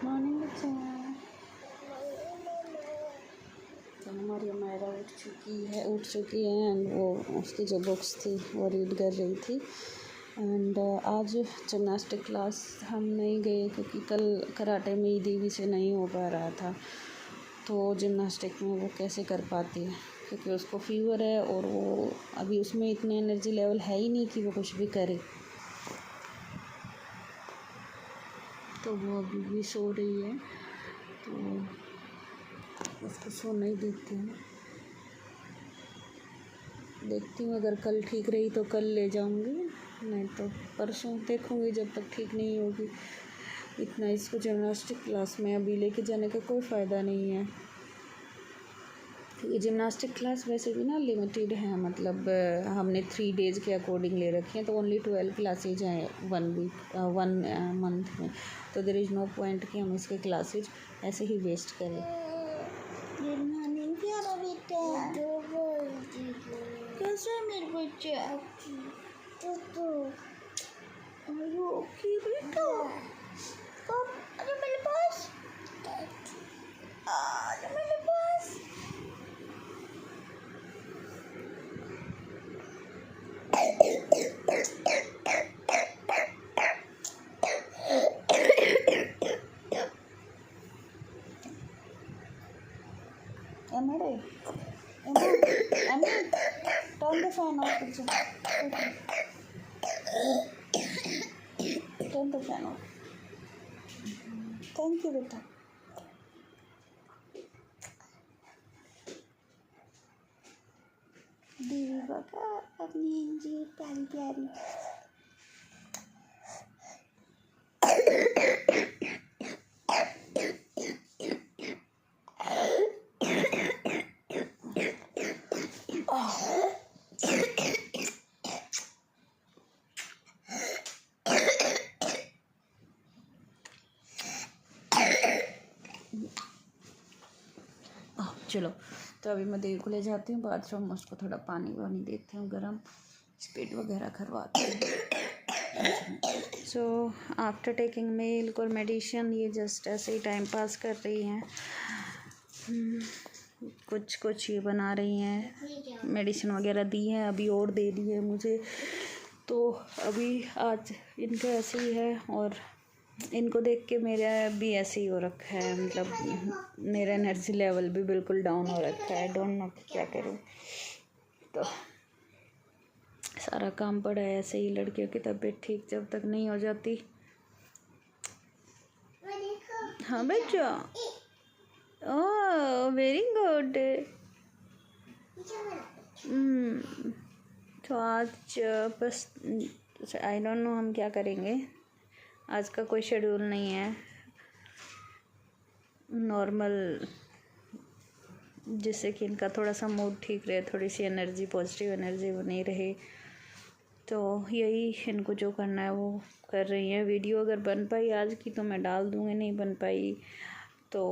Morning बच्चे। तो हमारी अमायरा उठ चुकी है एंड वो उसकी जो बुक्स थी वो रीड कर रही थी। एंड आज जिमनास्टिक क्लास हम नहीं गए क्योंकि कल कराटे में दीदी से नहीं हो पा रहा था, तो जिमनास्टिक में वो कैसे कर पाती है क्योंकि उसको फीवर है और वो अभी उसमें इतनी एनर्जी लेवल है ही नहीं कि वो कुछ भी करे। तो वो अभी भी सो रही है, तो उसको सोने ही देती हूँ। देखती हूँ अगर कल ठीक रही तो कल ले जाऊँगी, नहीं तो परसों देखूँगी। जब तक ठीक नहीं होगी इतना इसको जिमनास्टिक क्लास में अभी लेके जाने का कोई फ़ायदा नहीं है। ये जिमनास्टिक क्लास वैसे भी ना लिमिटेड है, मतलब हमने 3 डेज़ के अकॉर्डिंग ले रखी हैं, तो ओनली 12 क्लासेज हैं 1 मंथ में। तो देयर इज़ नो पॉइंट कि हम इसके क्लासेज ऐसे ही वेस्ट करें। कैसे मेरे बच्चे बेटा अरे मेरे पास turn the fan off. Turn the fan off. Thank you बेटा। दीदी बाबा अपनी जी प्यारी प्यारी। चलो, तो अभी मैं देवी को ले जाती हूँ बाथरूम, उसको थोड़ा पानी वानी देती हूँ गर्म, स्पीड वगैरह करवाती हूँ। सो आफ्टर टेकिंग मिल्क और मेडिसिन ये जस्ट ऐसे ही टाइम पास कर रही हैं। कुछ ये बना रही हैं, मेडिसिन वगैरह दी हैं, अभी और दे दी है मुझे, तो अभी आज इनका ऐसे ही है। और इनको देख के मेरा भी ऐसे ही हो रखा है, मतलब मेरा एनर्जी लेवल भी बिल्कुल डाउन हो रखा है। डोंट नो क्या करूँ। तो सारा काम पड़ा है ऐसे ही। लड़कियों की तबीयत ठीक जब तक नहीं हो जाती। हाँ बच्चा, ओह वेरी गुड। तो आज बस आई डोंट नो हम क्या करेंगे। आज का कोई शेड्यूल नहीं है, नॉर्मल, जिससे कि इनका थोड़ा सा मूड ठीक रहे, थोड़ी सी एनर्जी, पॉजिटिव एनर्जी बनी रहे। तो यही इनको जो करना है वो कर रही हैं। वीडियो अगर बन पाई आज की तो मैं डाल दूँगी, नहीं बन पाई तो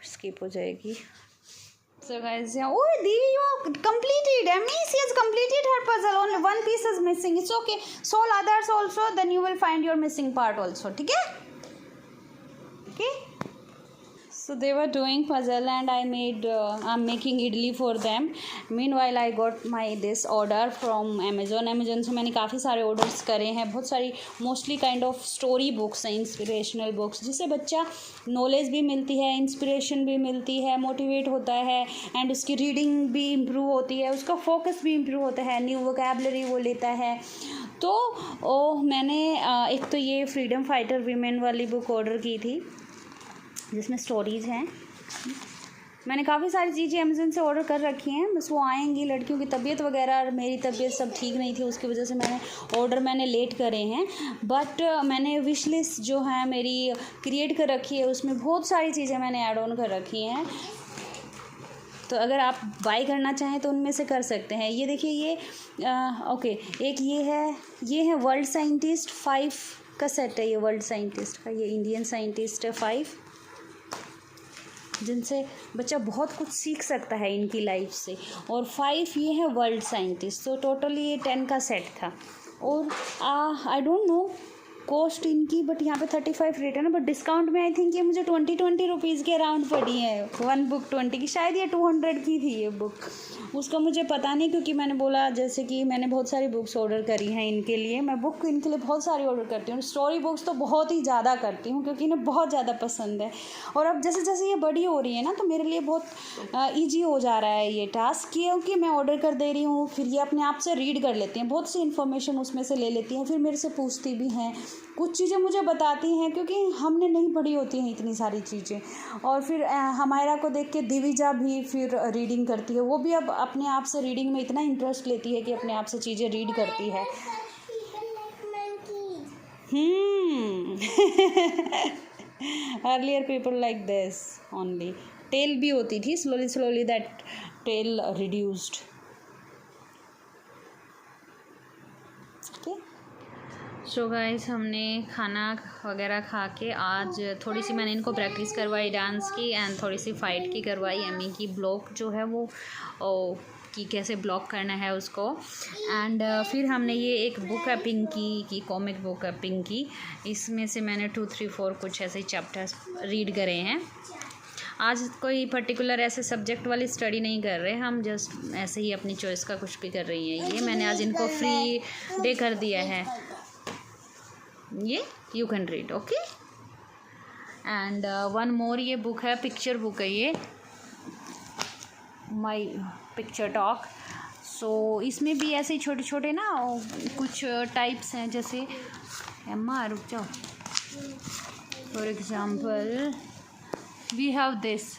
स्किप हो जाएगी। So guys, yeah, oh Devi, you completed. Emmy, she has completed her puzzle. Only one piece is missing. It's okay. Solve others also. Then you will find your missing part also. Okay? Okay. So they were doing puzzle and I'm making idli for them. Meanwhile I got my this order from Amazon से मैंने काफ़ी सारे orders करे हैं, बहुत सारी mostly kind of story books हैं, inspirational books, जिससे बच्चा नॉलेज भी मिलती है, इंस्पिरेशन भी मिलती है, मोटिवेट होता है एंड उसकी रीडिंग भी इम्प्रूव होती है, उसका फोकस भी इम्प्रूव होता है, न्यू वोकैबलरी वो लेता है। तो मैंने एक तो ये फ्रीडम फाइटर वीमेन वाली बुक ऑर्डर की थी जिसमें स्टोरीज़ हैं। मैंने काफ़ी सारी चीज़ें अमेज़न से ऑर्डर कर रखी हैं, बस वो आएंगी। लड़कियों की तबीयत वगैरह, मेरी तबीयत सब ठीक नहीं थी, उसकी वजह से मैंने लेट करे हैं। बट मैंने विश लिस्ट जो है मेरी क्रिएट कर रखी है, उसमें बहुत सारी चीज़ें मैंने ऐड ऑन कर रखी हैं। तो अगर आप बाई करना चाहें तो उनमें से कर सकते हैं। ये देखिए, ये ओके, एक ये है वर्ल्ड साइंटिस्ट 5 का सेट है। ये वर्ल्ड साइंटिस्ट का, ये इंडियन साइंटिस्ट है 5, जिनसे बच्चा बहुत कुछ सीख सकता है इनकी लाइफ से। और 5 ये है वर्ल्ड साइंटिस्ट। तो टोटली ये 10 का सेट था। और आई डोंट नो कॉस्ट इनकी, बट यहाँ पे 35 रेट है ना, बट डिस्काउंट में आई थिंक ये मुझे 20 रुपीज़ के अराउंड पड़ी है। 1 बुक 20 की, शायद ये 200 की थी ये बुक, उसका मुझे पता नहीं, क्योंकि मैंने बोला जैसे कि मैंने बहुत सारी बुक्स ऑर्डर करी हैं इनके लिए। मैं बुक इनके लिए बहुत सारी ऑर्डर करती हूँ, स्टोरी बुक्स तो बहुत ही ज़्यादा करती हूँ क्योंकि इन्हें बहुत ज़्यादा पसंद है। और अब जैसे जैसे ये बड़ी हो रही है ना, तो मेरे लिए बहुत ईजी हो जा रहा है ये टास्क, क्योंकि मैं ऑर्डर कर दे रही हूँ, फिर ये अपने आप से रीड कर लेती हैं, बहुत सी इन्फॉर्मेशन उसमें से ले लेती हैं, फिर मेरे से पूछती भी हैं, कुछ चीज़ें मुझे बताती हैं क्योंकि हमने नहीं पढ़ी होती हैं इतनी सारी चीज़ें। और फिर हमायरा को देख के दिविजा भी फिर रीडिंग करती है, वो भी अब अपने आप से रीडिंग में इतना इंटरेस्ट लेती है कि अपने आप से चीज़ें रीड करती है। Earlier people like this only. Tail भी होती थी, slowly slowly that tail reduced. So guys, हमने खाना वगैरह खा के आज थोड़ी सी मैंने इनको प्रैक्टिस करवाई डांस की, एंड थोड़ी सी फ़ाइट की करवाई। एमी की ब्लॉक जो है वो कि कैसे ब्लॉक करना है उसको। एंड फिर हमने ये एक बुक है पिंकी की, कॉमिक बुक है पिंकी, इसमें से मैंने 2, 3, 4 कुछ ऐसे चैप्टर्स रीड करे हैं। आज कोई पर्टिकुलर ऐसे सब्जेक्ट वाली स्टडी नहीं कर रहे हम, जस्ट ऐसे ही अपनी चॉइस का कुछ भी कर रही हैं। ये मैंने आज इनको फ्री डे कर दिया है, ये you can read, okay. And one more, ये बुक है, पिक्चर बुक है ये, माई पिक्चर टॉक। सो इसमें भी ऐसे छोटे छोटे ना कुछ टाइप्स हैं, जैसे एम्मा रुक जाओ, for example we have this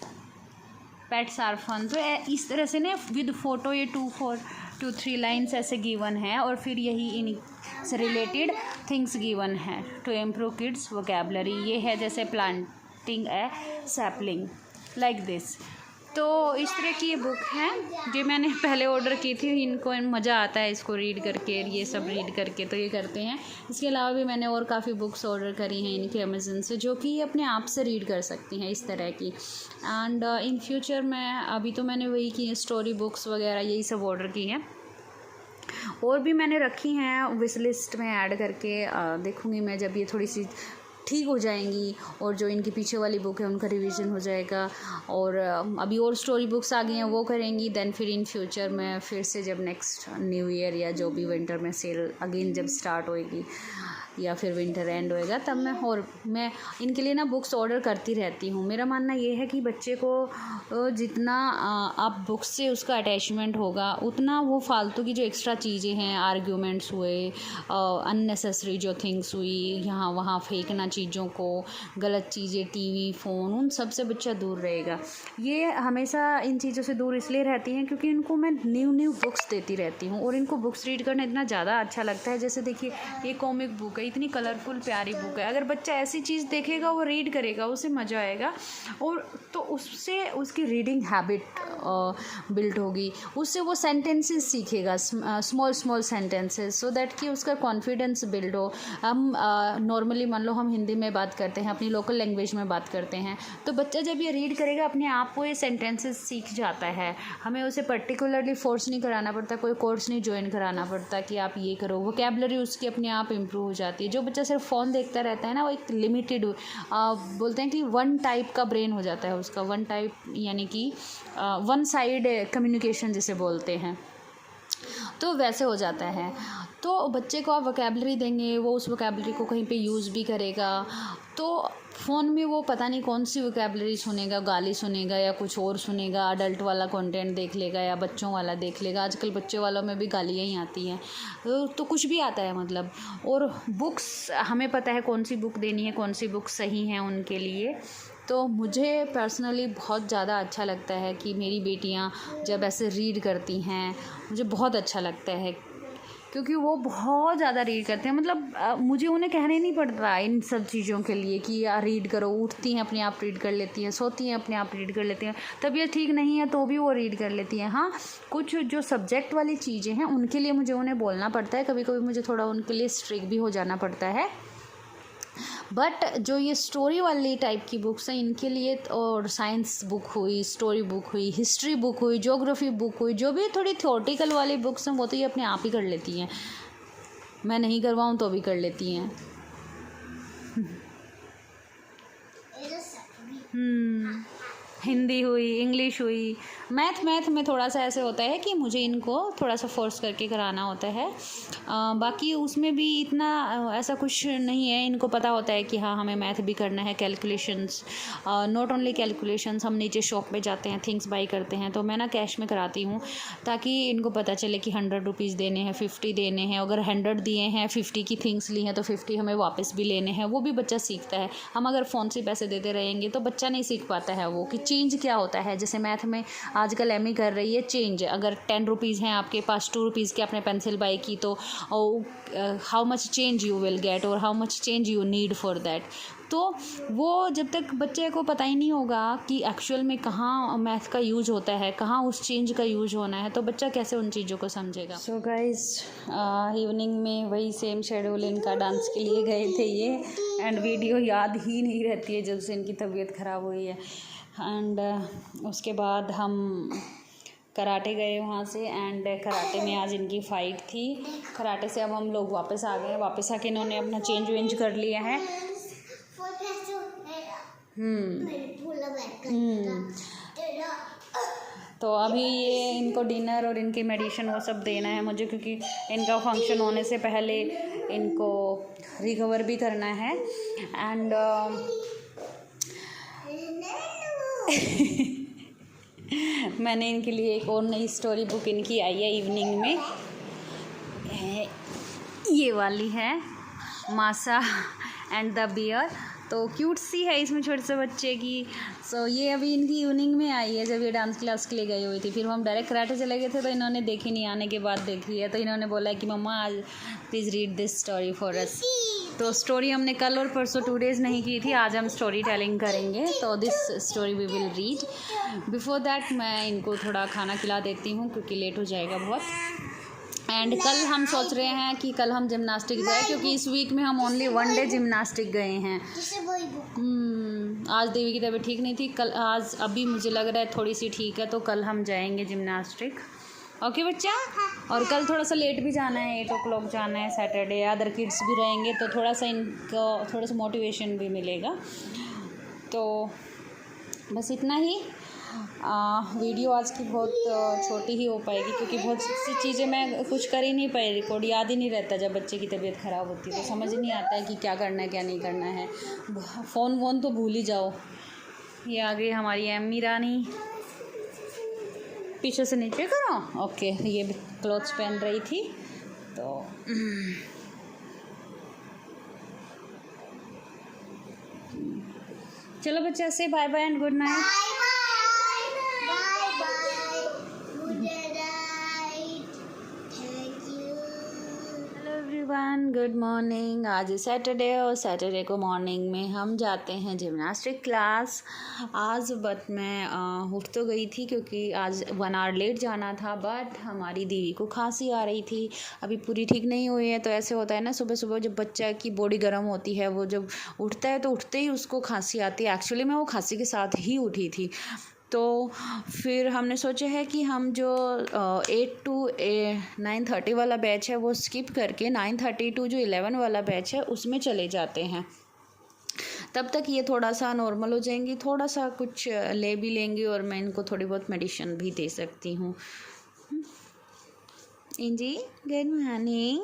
pets are fun. तो इस तरह से ना विद फोटो ये 2, 3 लाइन्स ऐसे गिवन है, और फिर यही इन से रिलेटेड थिंग्स गिवन है टू इम्प्रूव किड्स वोकैबलरी। ये है जैसे planting A sapling like this. तो इस तरह की ये बुक है जो मैंने पहले ऑर्डर की थी। इनको मज़ा आता है इसको रीड करके, ये सब रीड करके, तो ये करते हैं। इसके अलावा भी मैंने और काफ़ी बुक्स ऑर्डर करी हैं इनके अमेज़न से, जो कि ये अपने आप से रीड कर सकती हैं इस तरह की। एंड इन फ्यूचर मैं अभी तो मैंने वही की स्टोरी बुक्स वगैरह यही सब ऑर्डर की हैं, और भी मैंने रखी हैं विश लिस्ट में ऐड करके। देखूँगी मैं जब ये थोड़ी सी ठीक हो जाएंगी, और जो इनके पीछे वाली बुक है उनका रिवीजन हो जाएगा, और अभी और स्टोरी बुक्स आ गई हैं वो करेंगी। देन फिर इन फ्यूचर में फिर से जब नेक्स्ट न्यू ईयर या जो भी विंटर में सेल अगेन जब स्टार्ट होएगी या फिर विंटर एंड होएगा, तब मैं इनके लिए ना बुक्स ऑर्डर करती रहती हूँ। मेरा मानना ये है कि बच्चे को जितना आप बुक्स से उसका अटैचमेंट होगा, उतना वो फालतू की जो एक्स्ट्रा चीज़ें हैं, आर्ग्यूमेंट्स हुए, अननेसेसरी जो थिंग्स हुई, यहाँ वहाँ फेंकना चीज़ों को, गलत चीज़ें, टीवी, फ़ोन, उन सब से बच्चा दूर रहेगा। ये हमेशा इन चीज़ों से दूर इसलिए रहती हैं क्योंकि इनको मैं न्यू बुक्स देती रहती हूँ, और इनको बुक्स रीड करना इतना ज़्यादा अच्छा लगता है। जैसे देखिए ये कॉमिक बुक है, इतनी कलरफुल प्यारी बुक है। अगर बच्चा ऐसी चीज़ देखेगा, वो रीड करेगा, उसे मज़ा आएगा, और तो उससे उसकी रीडिंग हैबिट बिल्ड होगी, उससे वो सेंटेंसेस सीखेगा, स्मॉल सेंटेंसेस, सो दैट कि उसका कॉन्फिडेंस बिल्ड हो। हम नॉर्मली मान लो हम हिंदी में बात करते हैं, अपनी लोकल लैंग्वेज में बात करते हैं, तो बच्चा जब ये रीड करेगा अपने आप को ये सेंटेंसेस सीख जाता है। हमें उसे पर्टिकुलरली फोर्स नहीं कराना पड़ता, कोई कोर्स नहीं ज्वाइन कराना पड़ता कि आप ये करो। वोकैबुलरी उसकी अपने आप इम्प्रूव हो जाती है। जो बच्चा सिर्फ फ़ोन देखता रहता है ना, वो एक लिमिटेड बोलते हैं कि वन टाइप का ब्रेन हो जाता है उसका, वन टाइप यानी कि वन साइड कम्युनिकेशन जिसे बोलते हैं, तो वैसे हो जाता है। तो बच्चे को आप वोकैबुलरी देंगे, वो उस वोकैबुलरी को कहीं पे यूज़ भी करेगा। तो फ़ोन में वो पता नहीं कौन सी वोकैबुलरी सुनेगा, गाली सुनेगा या कुछ और सुनेगा, अडल्ट वाला कंटेंट देख लेगा या बच्चों वाला देख लेगा। आजकल बच्चे वालों में भी गालियाँ ही आती हैं, तो कुछ भी आता है मतलब। और बुक्स हमें पता है कौन सी बुक देनी है, कौन सी बुक सही है उनके लिए। तो मुझे पर्सनली बहुत ज़्यादा अच्छा लगता है कि मेरी बेटियां जब ऐसे रीड करती हैं, मुझे बहुत अच्छा लगता है, क्योंकि वो बहुत ज़्यादा रीड करते हैं। मतलब मुझे उन्हें कहने नहीं पड़ता इन सब चीज़ों के लिए कि यार रीड करो। उठती हैं अपने आप रीड कर लेती हैं, सोती हैं अपने आप रीड कर लेती हैं, तबीयत ठीक नहीं है तो भी वो रीड कर लेती हैं। हाँ, कुछ जो सब्जेक्ट वाली चीज़ें हैं उनके लिए मुझे उन्हें बोलना पड़ता है, कभी कभी मुझे थोड़ा उनके लिए स्ट्रिक्ट भी हो जाना पड़ता है। बट जो ये स्टोरी वाली टाइप की बुक्स हैं इनके लिए, और साइंस बुक हुई, स्टोरी बुक हुई, हिस्ट्री बुक हुई, ज्योग्राफी बुक हुई, जो भी थोड़ी थ्योरेटिकल वाली बुक्स हैं वो तो ये अपने आप ही कर लेती हैं, मैं नहीं करवाऊँ तो भी कर लेती हैं। हिंदी हुई, इंग्लिश हुई, मैथ में थोड़ा सा ऐसे होता है कि मुझे इनको थोड़ा सा फोर्स करके कराना होता है। बाकी उसमें भी इतना ऐसा कुछ नहीं है, इनको पता होता है कि हाँ हमें मैथ भी करना है, कैलकुलेशंस, नॉट ओनली कैलकुलेशंस। हम नीचे शॉप पे जाते हैं, थिंग्स बाई करते हैं, तो मैं ना कैश में कराती हूँ ताकि इनको पता चले कि 100 रुपीज़ देने हैं, 50 देने हैं। अगर 100 दिए हैं, 50 की थिंग्स ली हैं, तो 50 हमें वापस भी लेने हैं। वो भी बच्चा सीखता है। हम अगर फ़ोन से पैसे देते रहेंगे तो बच्चा नहीं सीख पाता है वो कि चेंज क्या होता है। जैसे मैथ में आजकल एमी कर रही है चेंज। अगर 10 रुपीज़ हैं आपके पास, 2 रुपीज़ की आपने पेंसिल बाई की, तो how much change you will get और how much change you need for that. तो वो जब तक बच्चे को पता ही नहीं होगा कि एक्चुअल में कहाँ मैथ का यूज होता है, कहाँ उस चेंज का यूज होना है, तो बच्चा कैसे उन चीज़ों को समझेगा। सो गाइस, इवनिंग में वही सेम शेड्यूल इनका डांस के लिए गए थे ये, एंड वीडियो याद ही नहीं रहती है जब से इनकी तबीयत ख़राब हुई है। एंड उसके बाद हम कराटे गए वहाँ से, एंड कराटे में आज इनकी फ़ाइट थी। कराटे से अब हम लोग वापस आ गए। वापस आके इन्होंने अपना चेंज वेंज कर लिया है। तो अभी ये इनको डिनर और इनकी मेडिसिन वो सब देना है मुझे, क्योंकि इनका फंक्शन होने से पहले इनको रिकवर भी करना है। एंड मैंने इनके लिए एक और नई स्टोरी बुक इनकी आई है इवनिंग में, ये वाली है, मासा एंड द बियर। तो क्यूट सी है इसमें छोटे से बच्चे की। सो ये अभी इनकी इवनिंग में आई है जब ये डांस क्लास के लिए गई हुई थी। फिर हम डायरेक्ट कराटे चले गए थे तो इन्होंने देखी नहीं, आने के बाद देखी है। तो इन्होंने बोला कि मम्मा आज please read this story for us. तो स्टोरी हमने कल और परसों 2 डेज़ नहीं की थी, आज हम स्टोरी टेलिंग करेंगे। तो this story we will read. Before that मैं इनको थोड़ा खाना खिला देती हूँ क्योंकि लेट हो जाएगा बहुत। एंड कल हम सोच रहे हैं कि कल हम जिम्नास्टिक जाए, क्योंकि इस वीक में हम ओनली 1 डे जिम्नास्टिक गए हैं। आज देवी की तबीयत ठीक नहीं थी, कल आज अभी मुझे लग रहा है थोड़ी सी ठीक है, तो कल हम जाएंगे जिम्नास्टिक। ओके बच्चा। और कल थोड़ा सा लेट भी जाना है, 8 o'clock जाना है सैटरडे। अदर किड्स भी रहेंगे तो थोड़ा सा इनको थोड़ा सा मोटिवेशन भी मिलेगा। तो बस इतना ही। वीडियो आज की बहुत छोटी ही हो पाएगी क्योंकि बहुत सी चीज़ें मैं कुछ कर ही नहीं पाई रिकॉर्ड, याद ही नहीं रहता। जब बच्चे की तबीयत ख़राब होती है तो समझ ही नहीं आता है कि क्या करना है क्या नहीं करना है। फ़ोन वोन तो भूल ही जाओ। ये आ गई हमारी एम्मी रानी, पीछे से नीचे करो। ओके, ये भी क्लोथ्स पहन रही थी तो चलो बच्चा से bye bye and good night. Everyone good morning. आज सैटरडे और सैटरडे को मॉर्निंग में हम जाते हैं जिम्नास्टिक क्लास। आज बट मैं उठ तो गई थी क्योंकि आज 1 आवर लेट जाना था, बट हमारी दीदी को खांसी आ रही थी, अभी पूरी ठीक नहीं हुई है। तो ऐसे होता है ना, सुबह सुबह जब बच्चा की बॉडी गर्म होती है, वो जब उठता है तो उठते ही उसको खांसी आती है। एक्चुअली मैं वो खांसी के साथ ही उठी थी। तो फिर हमने सोचा है कि हम जो 8 to 9:30 वाला बैच है वो स्किप करके 9:30 to जो 11 वाला बैच है उसमें चले जाते हैं। तब तक ये थोड़ा सा नॉर्मल हो जाएंगी, थोड़ा सा कुछ ले भी लेंगी और मैं इनको थोड़ी बहुत मेडिसिन भी दे सकती हूँ। इंजी गुड मॉर्निंग।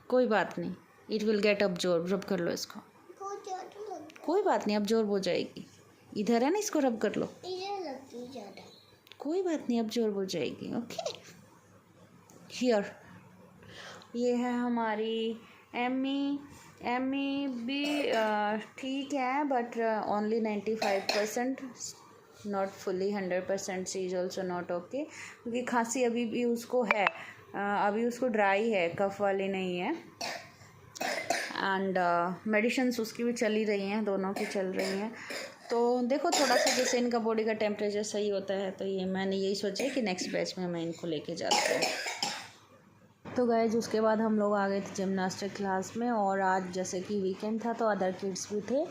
कोई बात नहीं, इट विल गेट अब्जॉर्ब। रब कर लो इसको, कोई बात नहीं, अब्जॉर्ब हो जाएगी। इधर है ना, इसको रब कर लो, कोई बात नहीं, अब्जॉर्ब हो जाएगी। ओके, हियर ये है हमारी एमी भी ठीक है, but only 95%, not fully 100%। She is also not okay, क्योंकि खांसी अभी भी उसको है, अभी उसको ड्राई है, कफ वाली नहीं है। एंड मेडिसिन्स उसकी भी चल ही रही हैं, दोनों की चल रही हैं। तो देखो थोड़ा सा जैसे इनका बॉडी का टेम्परेचर सही होता है तो ये मैंने यही सोचा कि नेक्स्ट बैच में मैं इनको लेके जाती हूँ। तो गाइस उसके बाद हम लोग आ गए थे जिम्नास्टिक क्लास में, और आज जैसे कि वीकेंड था तो अदर किड्स भी थे।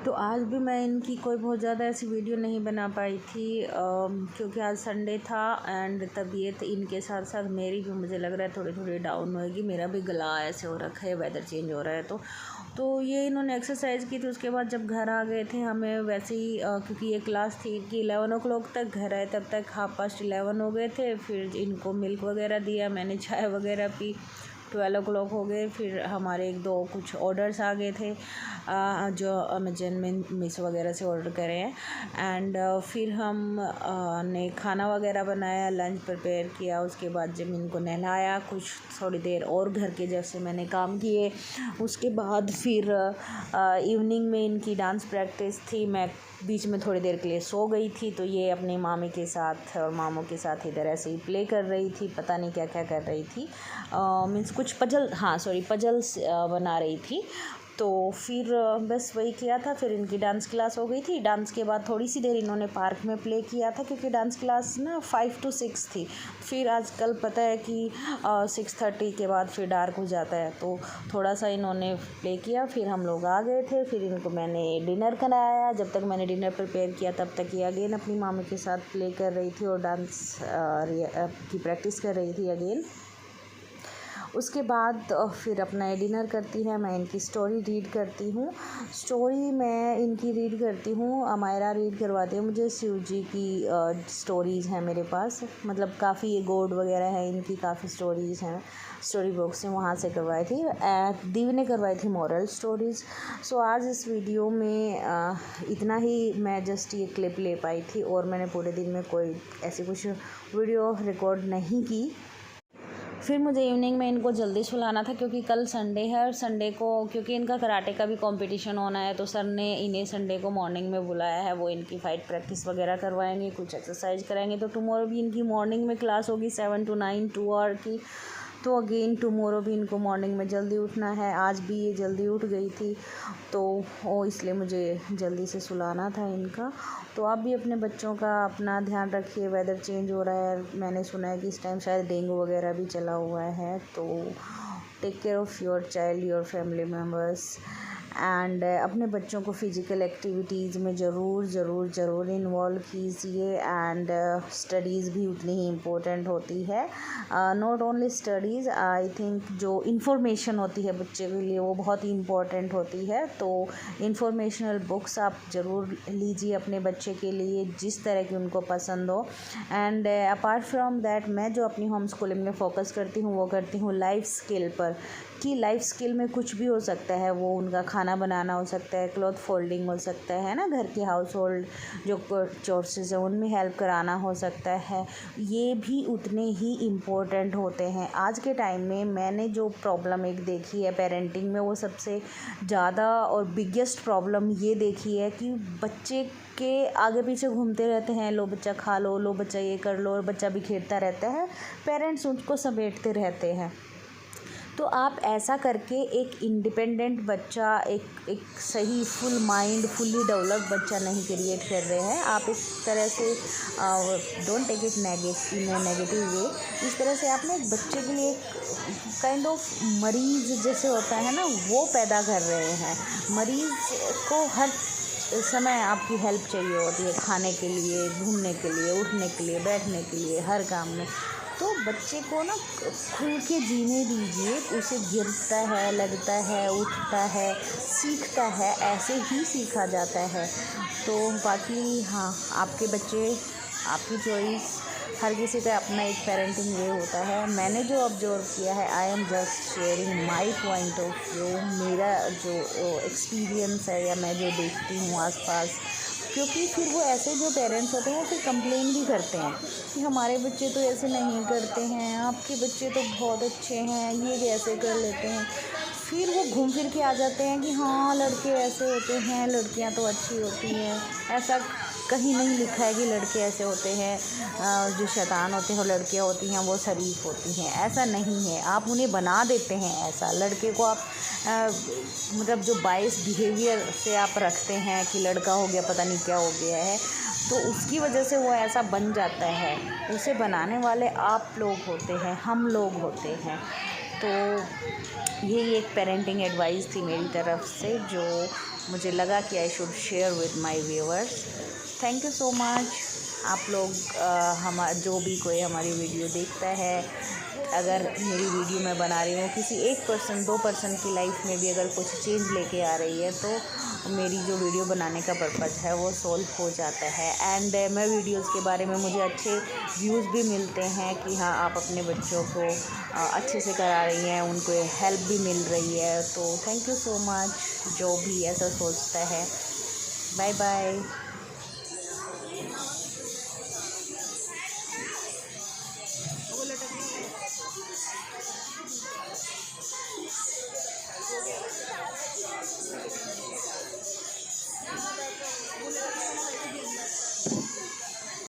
तो आज भी मैं इनकी कोई बहुत ज़्यादा ऐसी वीडियो नहीं बना पाई थी क्योंकि आज संडे था एंड तबीयत इनके साथ साथ मेरी भी मुझे लग रहा है थोड़ी थोड़ी डाउन होएगी। मेरा भी गला ऐसे हो रखा है, वेदर चेंज हो रहा है तो ये इन्होंने एक्सरसाइज की थी। उसके बाद जब घर आ गए थे हमें वैसे ही क्योंकि ये क्लास थी कि 11 o'clock तक घर आए, तब तक 11:30 हो गए थे। फिर इनको मिल्क वगैरह दिया, मैंने चाय वगैरह पी, 12 o'clock हो गए। फिर हमारे एक दो कुछ ऑर्डर्स आ गए थे जो अमेजन में मीशो वगैरह से ऑर्डर करे हैं एंड फिर हम ने खाना वगैरह बनाया, लंच प्रिपेयर किया। उसके बाद जब इनको नहलाया, कुछ थोड़ी देर और घर के जैसे मैंने काम किए। उसके बाद फिर इवनिंग में इनकी डांस प्रैक्टिस थी। मैं बीच में थोड़ी देर के लिए सो गई थी तो ये अपनी मामी के साथ और मामों के साथ इधर ऐसे ही प्ले कर रही थी, पता नहीं क्या क्या कर रही थी। मीन्स कुछ पजल्स बना रही थी। तो फिर बस वही किया था। फिर इनकी डांस क्लास हो गई थी। डांस के बाद थोड़ी सी देर इन्होंने पार्क में प्ले किया था क्योंकि डांस क्लास ना 5 to 6 थी। फिर आजकल पता है कि 6:30 के बाद फिर डार्क हो जाता है, तो थोड़ा सा इन्होंने प्ले किया। फिर हम लोग आ गए थे। फिर इनको मैंने डिनर कराया। जब तक मैंने डिनर प्रिपेयर किया तब तक ये अगेन अपनी मामी के साथ प्ले कर रही थी और डांस की प्रैक्टिस कर रही थी अगेन। उसके बाद फिर अपना डिनर करती है। मैं इनकी स्टोरी रीड करती हूँ। स्टोरी मैं इनकी रीड करती हूँ, अमायरा रीड करवाती है मुझे। शिव जी की स्टोरीज़ हैं मेरे पास, मतलब काफ़ी ये गोड वगैरह है इनकी, काफ़ी स्टोरीज़ हैं। स्टोरी बुक से वहाँ से करवाई थी। दीव ने करवाई थी मॉरल स्टोरीज़। सो आज इस वीडियो में इतना ही मैं जस्ट ये क्लिप ले पाई थी और मैंने पूरे दिन में कोई ऐसी कुछ वीडियो रिकॉर्ड नहीं की। फिर मुझे इवनिंग में इनको जल्दी सुलाना था क्योंकि कल संडे है और संडे को क्योंकि इनका कराटे का भी कंपटीशन होना है, तो सर ने इन्हें संडे को मॉर्निंग में बुलाया है। वो इनकी फ़ाइट प्रैक्टिस वगैरह करवाएंगे, कुछ एक्सरसाइज कराएंगे। तो टुमारो भी इनकी मॉर्निंग में क्लास होगी 7 to 9 2 आवर की। तो अगेन टुमारो भी इनको मॉर्निंग में जल्दी उठना है। आज भी ये जल्दी उठ गई थी तो इसलिए मुझे जल्दी से सुलाना था इनका। तो आप भी अपने बच्चों का अपना ध्यान रखिए। वेदर चेंज हो रहा है, मैंने सुना है कि इस टाइम शायद डेंगू वगैरह भी चला हुआ है। तो take care of your child, your family members and अपने बच्चों को फ़िज़िकल एक्टिविटीज़ में ज़रूर इन्वॉल्व कीजिए। एंड स्टडीज़ भी उतनी ही इम्पोर्टेंट होती है। Not only studies, I think जो इन्फॉर्मेशन होती है बच्चे के लिए वो बहुत ही इम्पोर्टेंट होती है। तो इन्फॉर्मेशनल बुक्स आप ज़रूर लीजिए अपने बच्चे के लिए, जिस तरह की उनको पसंद हो। एंड अपार्ट फ्रॉम दैट मैं जो अपनी होम स्कूलिंग में फ़ोकस करती हूँ वो करती हूँ लाइफ स्किल पर, कि लाइफ स्किल में कुछ भी हो सकता है। वो उनका खाना बनाना हो सकता है, क्लॉथ फोल्डिंग हो सकता है ना, घर के हाउस होल्ड जो चोर्सेस हैं उनमें हेल्प कराना हो सकता है। ये भी उतने ही इम्पोर्टेंट होते हैं। आज के टाइम में मैंने जो प्रॉब्लम एक देखी है पेरेंटिंग में, वो सबसे ज़्यादा और बिगेस्ट प्रॉब्लम ये देखी है कि बच्चे के आगे पीछे घूमते रहते हैं। लो बच्चा खा लो, लो बच्चा ये कर लो, और बच्चा भी खेलता रहता है, पेरेंट्स उसको समेटते रहते हैं। तो आप ऐसा करके एक इंडिपेंडेंट बच्चा, एक सही फुल माइंड फुल्ली डेवलप बच्चा नहीं क्रिएट कर रहे हैं। आप इस तरह से don't take it in a negative way. इस तरह से आप ना एक बच्चे के लिए काइंड ऑफ मरीज़ जैसे होता है ना, वो पैदा कर रहे हैं। मरीज़ को हर समय आपकी हेल्प चाहिए होती है, खाने के लिए, घूमने के लिए, उठने के लिए, बैठने के लिए, हर काम में। तो बच्चे को ना खुल के जीने दीजिए। उसे गिरता है, लगता है, उठता है, सीखता है, ऐसे ही सीखा जाता है। तो बाकी हाँ, आपके बच्चे, आपकी चॉइस, हर किसी का अपना एक पेरेंटिंग वे होता है। मैंने जो ऑब्जर्व किया है, I am just sharing my point of view, मेरा जो एक्सपीरियंस है या मैं जो देखती हूँ आसपास। क्योंकि फिर वो ऐसे जो पेरेंट्स होते हैं फिर कंप्लेन भी करते हैं कि हमारे बच्चे तो ऐसे नहीं करते हैं, आपके बच्चे तो बहुत अच्छे हैं, ये कैसे कर लेते हैं। फिर वो घूम फिर के आ जाते हैं कि हाँ लड़के ऐसे होते हैं, लड़कियां तो अच्छी होती हैं। ऐसा कहीं नहीं लिखा है कि लड़के ऐसे होते हैं जो शैतान होते हैं, और लड़कियां होती हैं वो शरीफ होती हैं। ऐसा नहीं है, आप उन्हें बना देते हैं ऐसा। लड़के को आप मतलब जो बायस बिहेवियर से आप रखते हैं कि लड़का हो गया पता नहीं क्या हो गया है, तो उसकी वजह से वो ऐसा बन जाता है। उसे बनाने वाले आप लोग होते हैं, हम लोग होते हैं। तो यही एक पेरेंटिंग एडवाइस थी मेरी तरफ से, जो मुझे लगा कि I should share with my viewers. Thank you so much. आप लोग जो भी कोई हमारी वीडियो देखता है, अगर मेरी वीडियो मैं बना रही हूँ किसी 1 पर्सन 2 पर्सन की लाइफ में भी अगर कुछ चेंज लेके आ रही है, तो मेरी जो वीडियो बनाने का पर्पज़ है वो सॉल्व हो जाता है। एंड मैं वीडियोस के बारे में मुझे अच्छे व्यूज़ भी मिलते हैं कि हाँ, आप अपने बच्चों को अच्छे से करा रही हैं, उनको हेल्प भी मिल रही है। तो थैंक यू सो मच जो भी ऐसा सोचता है। Bye bye.